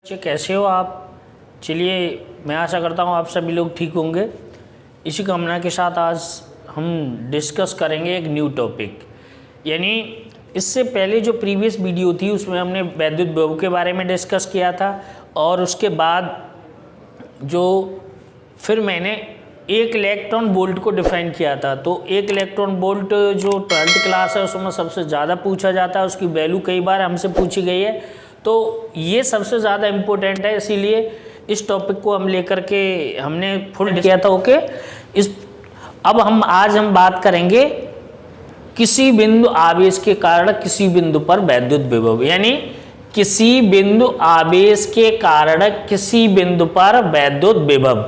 बच्चे कैसे हो आप। चलिए मैं आशा करता हूँ आप सभी लोग ठीक होंगे। इसी कामना के साथ आज हम डिस्कस करेंगे एक न्यू टॉपिक। यानी इससे पहले जो प्रीवियस वीडियो थी उसमें हमने वैद्युत विभव के बारे में डिस्कस किया था और उसके बाद जो फिर मैंने एक इलेक्ट्रॉन वोल्ट को डिफाइन किया था। तो एक इलेक्ट्रॉन वोल्ट जो 12th क्लास है उसमें सबसे ज़्यादा पूछा जाता है, उसकी वैल्यू कई बार हमसे पूछी गई है। तो ये सबसे ज़्यादा इम्पोर्टेंट है, इसीलिए इस टॉपिक को हम लेकर के हमने फुल किया था। ओके, अब आज हम बात करेंगे किसी बिंदु आवेश के कारण किसी बिंदु पर वैद्युत विभव, यानी किसी बिंदु आवेश के कारण किसी बिंदु पर वैद्युत विभव।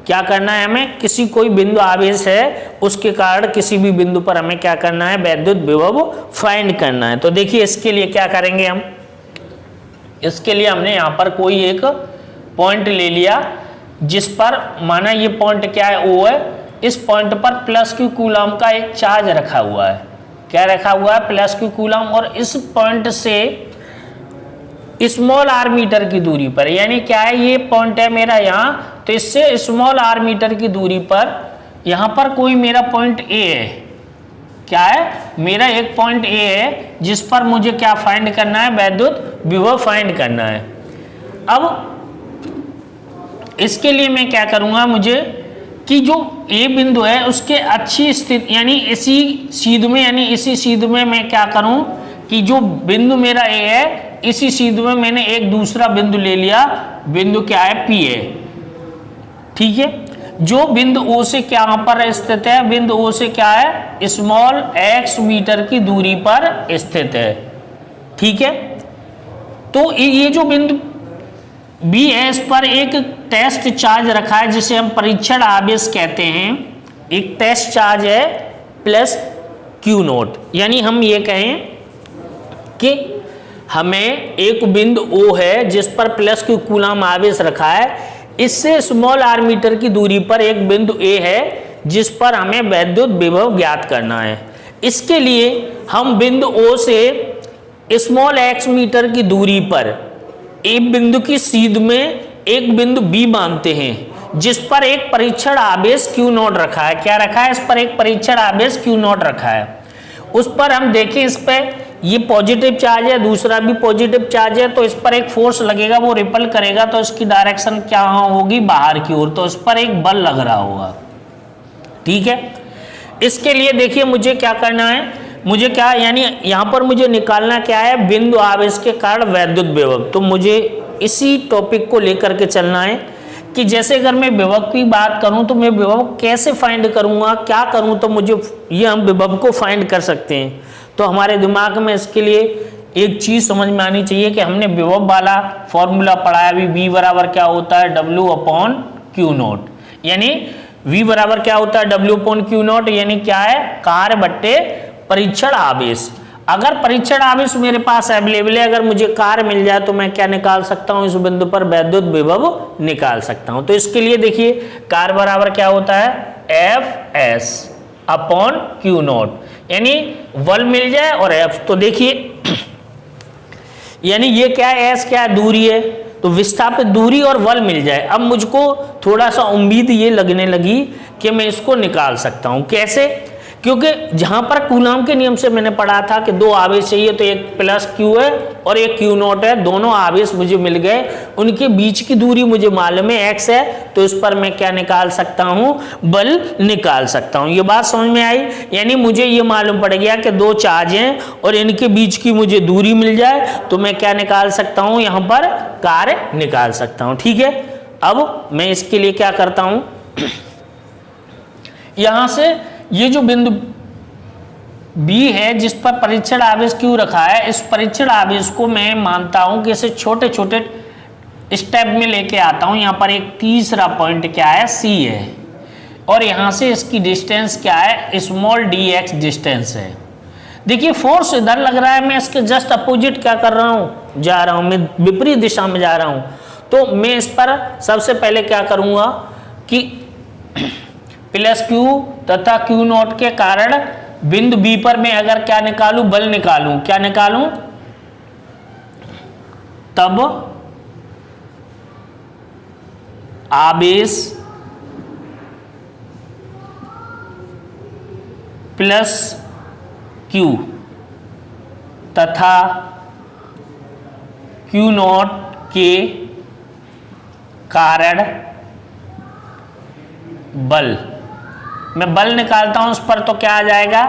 क्या करना है हमें, किसी कोई बिंदु आवेश है उसके कारण किसी भी बिंदु पर हमें क्या करना है, वैद्युत विभव फाइंड करना है। तो देखिए इसके लिए क्या करेंगे हम, इसके लिए हमने यहाँ पर कोई एक पॉइंट ले लिया जिस पर माना ये पॉइंट क्या है, O है। इस पॉइंट पर प्लस क्यू कूलम का एक चार्ज रखा हुआ है। क्या रखा हुआ है, प्लस क्यू कूलम। और इस पॉइंट से स्मॉल आर मीटर की दूरी पर, यानी क्या है, ये पॉइंट है मेरा यहाँ, तो इससे स्मॉल आर मीटर की दूरी पर यहाँ पर कोई मेरा पॉइंट A है। क्या है, मेरा एक पॉइंट A है जिस पर मुझे क्या फाइंड करना है, वैद्युत विभव फाइंड करना है। अब इसके लिए मैं क्या करूंगा, मुझे कि जो A बिंदु है उसके अच्छी स्थिति यानी इसी सीध में, यानी इसी सीध में मैं क्या करूं कि जो बिंदु मेरा A है इसी सीध में मैंने एक दूसरा बिंदु ले लिया, बिंदु क्या है, P है। ठीक है, जो बिंदु O से क्या पर स्थित है, बिंदु O से क्या है, स्मॉल x मीटर की दूरी पर स्थित है। ठीक है, तो ये जो बिंदु B है इस पर एक टेस्ट चार्ज रखा है जिसे हम परीक्षण आवेश कहते हैं। एक टेस्ट चार्ज है प्लस Q नोट, यानी हम ये कहें कि हमें एक बिंदु O है जिस पर प्लस Q कूलम आवेश रखा है, इससे स्मॉल आर मीटर की दूरी पर एक बिंदु A है जिस पर हमें वैद्युत विभव ज्ञात करना है। इसके लिए हम बिंदु O से स्मॉल x मीटर की दूरी पर एक बिंदु की सीध में एक बिंदु B मानते हैं जिस पर एक परीक्षण आवेश Q नोट रखा है। क्या रखा है, इस पर एक परीक्षण आवेश Q नोट रखा है। उस पर हम देखें, इस पर ये पॉजिटिव चार्ज है, दूसरा भी पॉजिटिव चार्ज है, तो इस पर एक फोर्स लगेगा, वो रिपल करेगा, तो इसकी डायरेक्शन क्या होगी, बाहर की ओर, तो इस पर एक बल लग रहा होगा। ठीक है, इसके लिए देखिए मुझे क्या करना है, मुझे क्या, यानी यहाँ पर मुझे निकालना क्या है, बिंदु आवेश के कारण वैद्युत विभव। तो मुझे इसी टॉपिक को लेकर के चलना है कि जैसे अगर मैं विभव की बात करूं तो मैं विभव कैसे फाइंड करूंगा, क्या करूं तो मुझे ये हम विभव को फाइंड कर सकते हैं। तो हमारे दिमाग में इसके लिए एक चीज समझ में आनी चाहिए कि हमने विभव वाला फॉर्मूला पढ़ा है अभी, V बराबर क्या होता है, W/Q नोट। यानी V बराबर क्या होता है, W/Q नोट, यानी क्या है, कार्य बट्टे परीक्षण आवेश। अगर परीक्षण आवेश मेरे पास अवेलेबल है, अगर मुझे कार्य मिल जाए तो मैं क्या निकाल सकता हूं, इस बिंदु पर वैद्युत विभव निकाल सकता हूं। तो इसके लिए देखिए कार्य बराबर क्या होता है, Fs/Q नोट, यानी बल मिल जाए और F। तो देखिए यानी ये क्या है, S क्या है, दूरी है, तो विस्थापित दूरी और बल मिल जाए। अब मुझको थोड़ा सा उम्मीद ये लगने लगी कि मैं इसको निकाल सकता हूं। कैसे, क्योंकि जहां पर कूलम के नियम से मैंने पढ़ा था कि दो आवेश चाहिए, तो एक प्लस Q है और एक Q नोट है, दोनों आवेश मुझे मिल गए, उनके बीच की दूरी मुझे मालूम है x है, तो इस पर मैं क्या निकाल सकता हूं, बल निकाल सकता हूं। ये बात समझ में आई, यानी मुझे ये मालूम पड़ गया कि दो चार्ज हैं और इनके बीच की मुझे दूरी मिल जाए तो मैं क्या निकाल सकता हूं, यहां पर कार्य निकाल सकता हूं। ठीक है, अब मैं इसके लिए क्या करता हूं, यहां से ये जो बिंदु B है जिस पर परीक्षण आवेश Q रखा है, इस परीक्षण आवेश को मैं मानता हूं कि इसे छोटे छोटे स्टेप में लेके आता हूं। यहाँ पर एक तीसरा पॉइंट क्या है, C है, और यहाँ से इसकी डिस्टेंस क्या है, स्मॉल dx डिस्टेंस है। देखिए फोर्स इधर लग रहा है, मैं इसके जस्ट अपोजिट क्या कर रहा हूँ, जा रहा हूँ, मैं विपरीत दिशा में जा रहा हूँ। तो मैं इस पर सबसे पहले क्या करूँगा कि प्लस Q तथा Q नोट के कारण बिंदु B पर मैं अगर क्या निकालूं, बल निकालूं, क्या निकालूं, तब आवेश प्लस Q तथा Q नॉट के कारण बल, मैं बल निकालता हूं उस पर तो क्या आ जाएगा,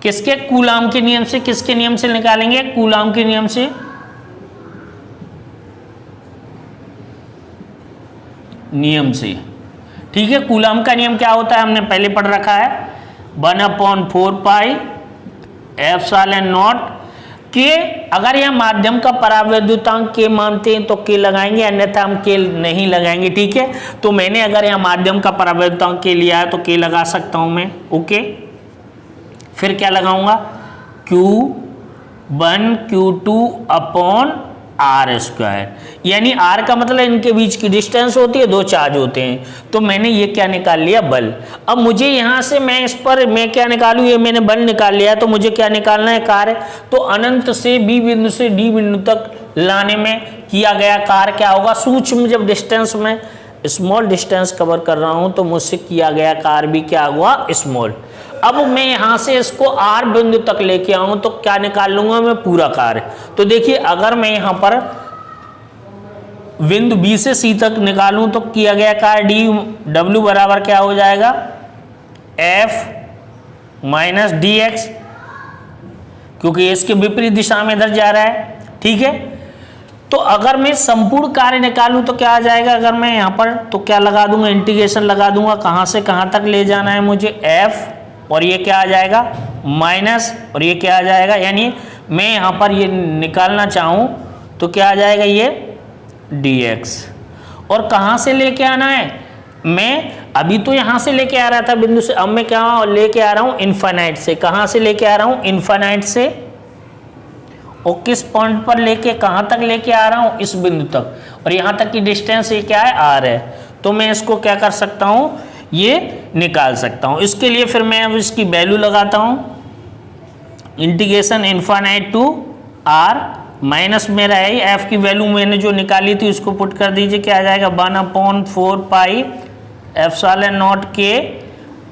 किसके, कूलाम के नियम से, किसके नियम से निकालेंगे, कूलाम के नियम से, ठीक है। कूलाम का नियम क्या होता है हमने पहले पढ़ रखा है, 1/4 पाई एप्सिलॉन नॉट के। अगर यह माध्यम का परावैद्युतांक के मानते हैं तो के लगाएंगे, अन्यथा हम के नहीं लगाएंगे, ठीक है। तो मैंने अगर यह माध्यम का परावैद्युतांक के लिया है तो के लगा सकता हूं मैं, ओके। फिर क्या लगाऊंगा, Q1 Q2 अपॉन R², यानी R का मतलब इनके बीच की डिस्टेंस होती है, दो चार्ज होते हैं। तो मैंने ये क्या निकाल लिया, बल। अब मुझे यहां से मैं इस पर मैं क्या निकालूं, ये मैंने बल निकाल लिया, तो मुझे क्या निकालना है, कार्य। तो अनंत से B बिंदु से D बिंदु तक लाने में किया गया कार्य क्या होगा, सूक्ष्म जब डिस्टेंस में स्मॉल डिस्टेंस कवर कर रहा हूं तो मुझसे किया गया कार्य भी क्या हुआ, स्मॉल। अब मैं यहां से इसको R बिंदु तक लेके आऊं तो क्या निकाल लूंगा मैं, पूरा कार्य। तो देखिए अगर मैं यहां पर बिंदु B से C तक निकालूं तो किया गया कार्य W बराबर क्या हो जाएगा, F माइनस dx, क्योंकि इसके विपरीत दिशा में इधर जा रहा है, ठीक है। तो अगर मैं संपूर्ण कार्य निकालूं तो क्या आ जाएगा, अगर मैं यहां पर तो क्या लगा दूंगा, इंटीग्रेशन लगा दूंगा, कहां से कहां तक ले जाना है मुझे, F, और ये क्या आ जाएगा माइनस, और ये क्या आ जाएगा, यानी मैं यहां पर ये निकालना चाहूं तो क्या आ जाएगा, ये dx। और कहां से लेके आना है, मैं अभी तो यहां से लेके आ रहा था बिंदु से, अब मैं क्या लेके आ रहा हूं, इनफाइनाइट से। कहां से लेके आ रहा हूं, इनफाइनाइट से, और किस पॉइंट पर लेके, कहां तक लेके आ रहा हूं, इस बिंदु तक, और यहां तक की डिस्टेंस ये क्या है, r है। तो मैं इसको क्या कर सकता हूं, ये निकाल सकता हूं। इसके लिए फिर मैं अब इसकी वैल्यू लगाता हूं, integration infinite to r minus मेरा है f की वैल्यू मैंने जो निकाली थी उसको पुट कर दीजिए, क्या आ जाएगा, 1/4 पाई एप्सिलॉन नॉट के,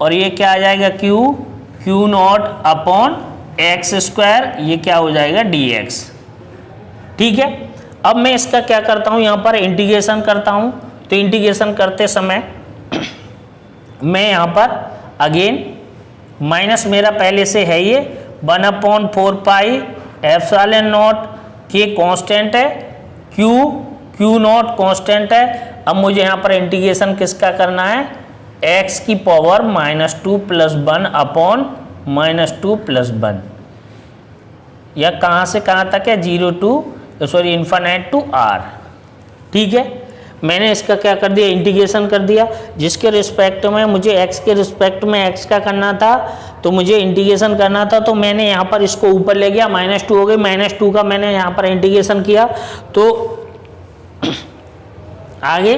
और ये क्या आ जाएगा, Q नॉट अपॉन x², ये क्या हो जाएगा, dx, ठीक है। अब मैं इसका क्या करता हूं, यहां पर इंटीग्रेशन करता हूं। तो इंटीग्रेशन करते समय मैं यहां पर अगेन माइनस मेरा पहले से है ये 1/4 पाई एप्सिलॉन नॉट के कांस्टेंट है, Q नॉट कांस्टेंट है। अब मुझे यहां पर इंटीग्रेशन किसका करना है, x की पावर -2 + 1 अपॉन -2 + 1, या कहां से कहां तक है, इनफाइनाइट टू r, ठीक है। मैंने इसका क्या कर दिया, इंटीग्रेशन कर दिया, जिसके रिस्पेक्ट में मुझे x के रिस्पेक्ट में x का करना था, तो मुझे इंटीग्रेशन करना था, तो मैंने यहाँ पर इसको ऊपर ले गया, -2 हो गई, -2 का मैंने यहाँ पर इंटीग्रेशन किया। तो आगे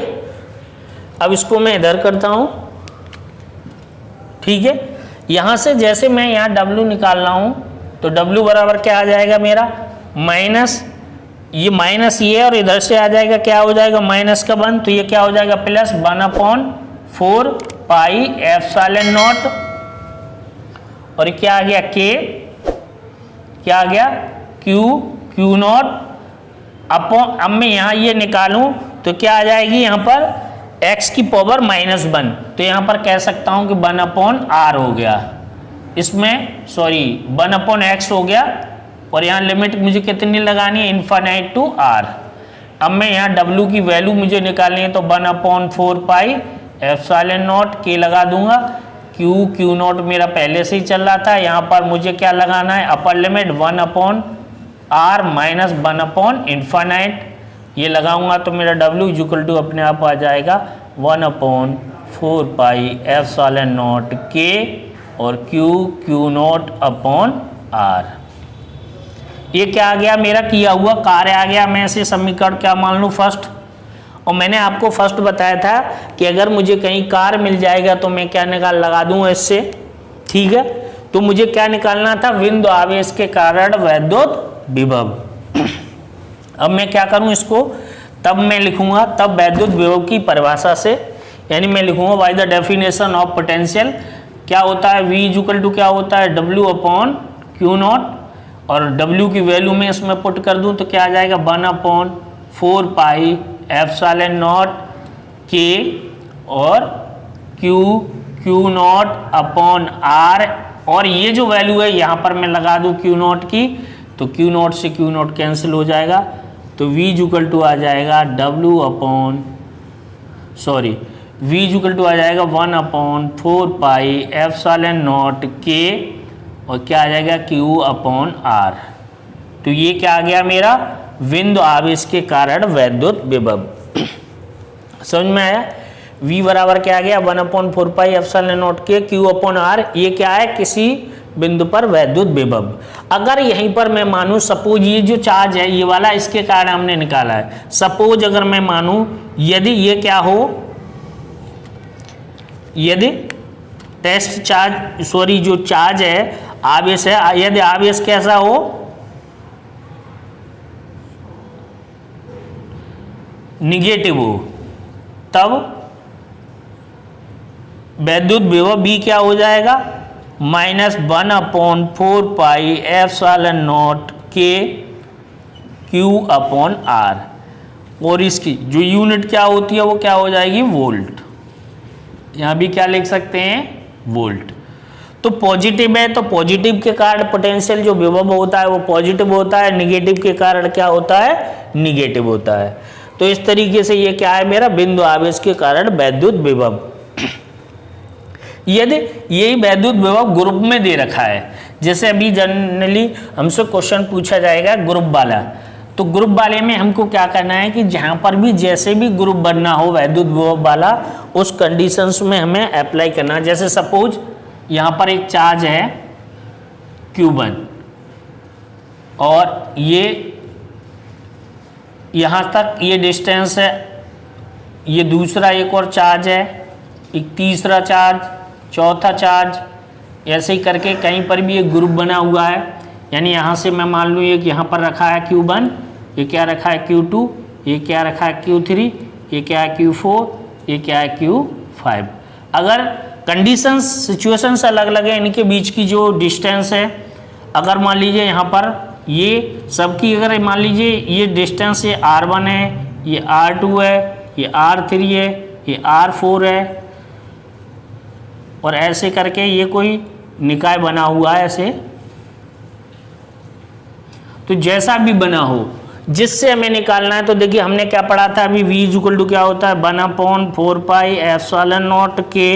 अब इसको मैं इधर करता हूँ, ठीक है। यहाँ से जैसे मैं यहाँ W निकाल रहा हूँ तो W बराबर क्या आ जाएगा मेरा, माइनस ये माइनस ये, और इधर से आ जाएगा क्या हो जाएगा, माइनस का 1, तो ये क्या हो जाएगा, प्लस 1/4 पाई एप्सिलॉन नॉट, और क्या आ गया, K, क्या आ गया, Q नॉट अपॉन, अब मैं यहाँ ये निकालूं तो क्या आ जाएगी, यहाँ पर x की पावर -1, तो यहाँ पर कह सकता हूँ कि 1/r हो गया, इसमें सॉरी 1/x हो गया, और यहाँ लिमिट मुझे कितनी लगानी है, इनफाइनाइट टू r। अब मैं यहाँ W की वैल्यू मुझे निकालनी है, तो 1/4 पाई एप्सिलॉन नॉट के लगा दूंगा, Q नॉट मेरा पहले से ही चल रहा था, यहाँ पर मुझे क्या लगाना है, अपर लिमिट 1/r माइनस 1/इनफाइनाइट, ये लगाऊंगा तो मेरा W इक्वल टू अपने आप आ जाएगा 1/4 पाई एप्सिलॉन नॉट के, और Q नॉट अपॉन r। ये क्या आ गया, मेरा किया हुआ कार्य आ गया। मैं इसे समीकरण क्या मान लूँ, फर्स्ट, और मैंने आपको फर्स्ट बताया था कि अगर मुझे कहीं कार्य मिल जाएगा तो मैं क्या लगा दूंगा इससे, ठीक है। तो मुझे क्या निकालना था, बिंदु आवेश के कारण वैद्युत विभव। अब मैं क्या करूं इसको, तब मैं लिखूंगा, तब वैद्युत विभव की परिभाषा से, यानी मैं लिखूंगा by the definition of potential क्या होता है, V इक्वल टू क्या होता है W अपॉन क्यू नॉट, और W की वैल्यू में इसमें पुट कर दूं तो क्या आ जाएगा 1 upon 4 pi epsilon not K और Q नॉट अपॉन R, और ये जो वैल्यू है यहाँ पर मैं लगा दूं Q नॉट की, तो Q नॉट से Q नॉट कैंसिल हो जाएगा, तो V इक्वल टू आ जाएगा V इक्वल टू आ जाएगा 1 upon 4 pi epsilon not K और क्या आ जाएगा Q अपॉन R। तो ये क्या आ गया मेरा बिंदु आवेश के कारण वैद्युत विभव। समझ में आया? V बराबर क्या आ गया 1 upon 4 pi epsilon not K Q upon R, ये क्या है किसी बिंदु पर वैद्युत विभव। अगर यहीं पर मैं मानूं, सपोज ये जो चार्ज है ये वाला इसके कारण हमने निकाला है, सपोज अगर मैं मानूं यदि ये क्या हो, यदि टेस्ट चार्ज जो चार्ज है आवेश है, यदि आवेश कैसा हो, निगेटिव हो, तब वैद्युत विभव B क्या हो जाएगा -1 upon 4 pi epsilon not K Q upon R, और इसकी जो यूनिट क्या होती है वो क्या हो जाएगी वोल्ट। यहाँ भी क्या लिख सकते हैं वोल्ट। तो पॉजिटिव है तो पॉजिटिव के कारण पोटेंशियल जो विभव होता है वो पॉजिटिव होता है, निगेटिव के कारण क्या होता है निगेटिव होता है। तो इस तरीके से ये क्या है मेरा बिंदु आवेश के कारण वैद्युत विभव। यदि यही वैद्युत विभव ग्रुप में दे रखा है, जैसे अभी जनरली हमसे क्वेश्चन पूछा जाएगा ग्रुप वाला, तो ग्रुप वाले में हमको क्या करना है कि जहां पर भी जैसे भी ग्रुप बनना हो वैद्युत विभव वाला, उस कंडीशंस में हमें अप्लाई करना है। जैसे सपोज यहाँ पर एक चार्ज है Q1 और ये यहाँ तक ये डिस्टेंस है, ये दूसरा एक और चार्ज है, एक तीसरा चार्ज, चौथा चार्ज, ऐसे ही करके कहीं पर भी एक ग्रुप बना हुआ है। यानी यहाँ से मैं मान लूँ एक यहाँ पर रखा है Q1, ये क्या रखा है Q2, ये क्या रखा है Q3, ये क्या है Q4, ये क्या है Q5। अगर कंडीशंस सिचुएशंस अलग अलग है, इनके बीच की जो डिस्टेंस है, अगर मान लीजिए यहाँ पर ये सबकी अगर मान लीजिए ये डिस्टेंस ये R1 है, ये R2 है, ये R3 है, ये R4 है, और ऐसे करके ये कोई निकाय बना हुआ है ऐसे, तो जैसा भी बना हो जिससे हमें निकालना है, तो देखिए हमने क्या पढ़ा था अभी V इक्वल टू क्या होता है 1 upon 4 pi epsilon not K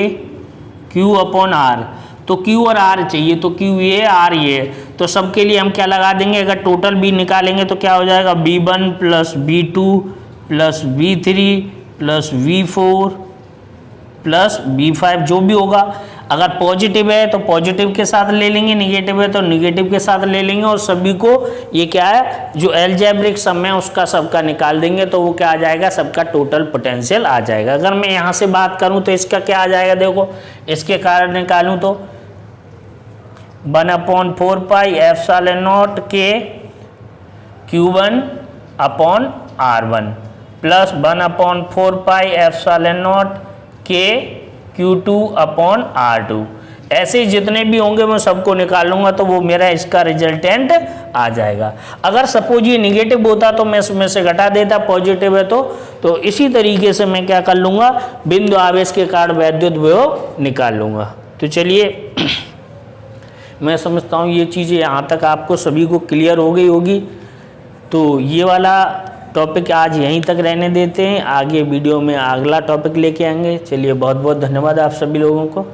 Q upon R। तो Q और R चाहिए, तो Q ये R ये, तो सबके लिए हम क्या लगा देंगे, अगर टोटल B निकालेंगे तो क्या हो जाएगा B1 plus B2 plus B3 plus V4 plus B5 जो भी होगा। अगर पॉजिटिव है तो पॉजिटिव के साथ ले लेंगे, निगेटिव है तो निगेटिव के साथ ले लेंगे, और सभी को ये क्या है जो अलजेब्रिक सम है उसका सबका निकाल देंगे, तो वो क्या आ जाएगा सबका टोटल पोटेंशियल आ जाएगा। अगर मैं यहाँ से बात करूँ तो इसका क्या आ जाएगा, देखो इसके कारण निकालूँ तो 1 upon 4 pi epsilon not K Q1 upon R1 plus 1 upon 4 pi epsilon not K Q2 upon R2। ऐसे जितने भी होंगे मैं सबको निकाल लूंगा, तो वो मेरा इसका रिजल्टेंट आ जाएगा। अगर सपोज ये निगेटिव होता तो मैं इसमें से घटा देता, पॉजिटिव है तो इसी तरीके से मैं क्या कर लूँगा बिंदु आवेश के कारण वैद्युत विभव निकाल लूँगा। तो चलिए मैं समझता हूँ ये चीज़ें यहाँ तक आपको सभी को क्लियर हो गई होगी। तो ये वाला टॉपिक आज यहीं तक रहने देते हैं, आगे वीडियो में अगला टॉपिक लेके आएंगे। चलिए बहुत बहुत धन्यवाद आप सभी लोगों को।